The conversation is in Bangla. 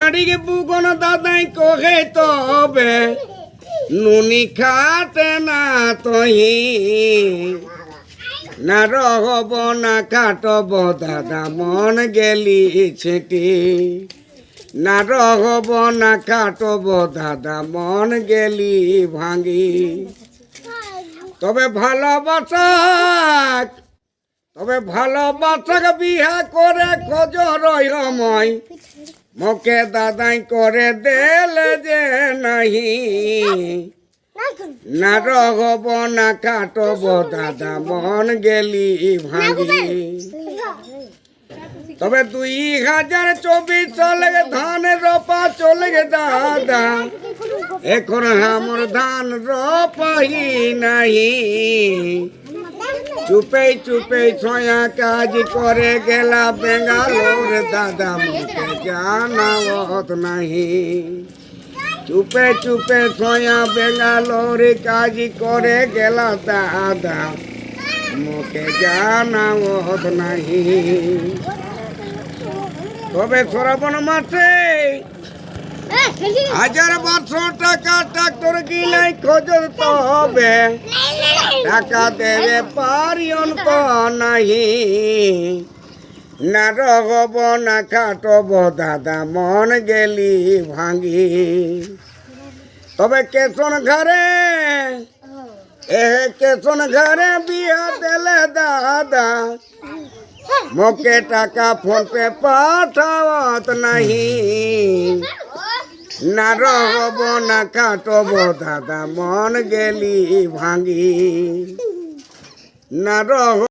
আড়িকে বুকন দাদাই কহে তবে নুনি খাটে না তহি না রহব না কাটব দাদা মন গেলি ছেটি না রহব না কাটব দাদা মন গেলি ভাঙি তবে ভালোবাসাক বিহা করে খোঁজ রহময় মোকে দাদাই করে দেলে যে নাহি না রহব না কাটব দাদা মন গেলি ভাঙি তবে 2024 চলে গে ধান রোপা চলে গে দাদা এখন আমার ধান রোপাই নাহি চুপে চুপে ছয়া কাজ করে গেলা বেঙ্গালোর দাদা মুখে জানাওত নাহি চুপে চুপে ছয়া বেঙ্গালোর কাজ করে গেলা দাদা মুখে জানাওত নাহি তবে শ্রাবণ মাসে 1000 টাকা ট্রাক্টর কিনে খোঁজ তবে টাকা দেবে পারিয়ন তো নাহি না রহব না কাটব দাদা মন গেলি ভাঙি তবে কেশন ঘরে বিয়া দেলে দাদা মোকে টাকা ফোন পে পাঠাওয়াত নাহি না রহব না কাটব দাদা মন গেলি ভাঙি না রহ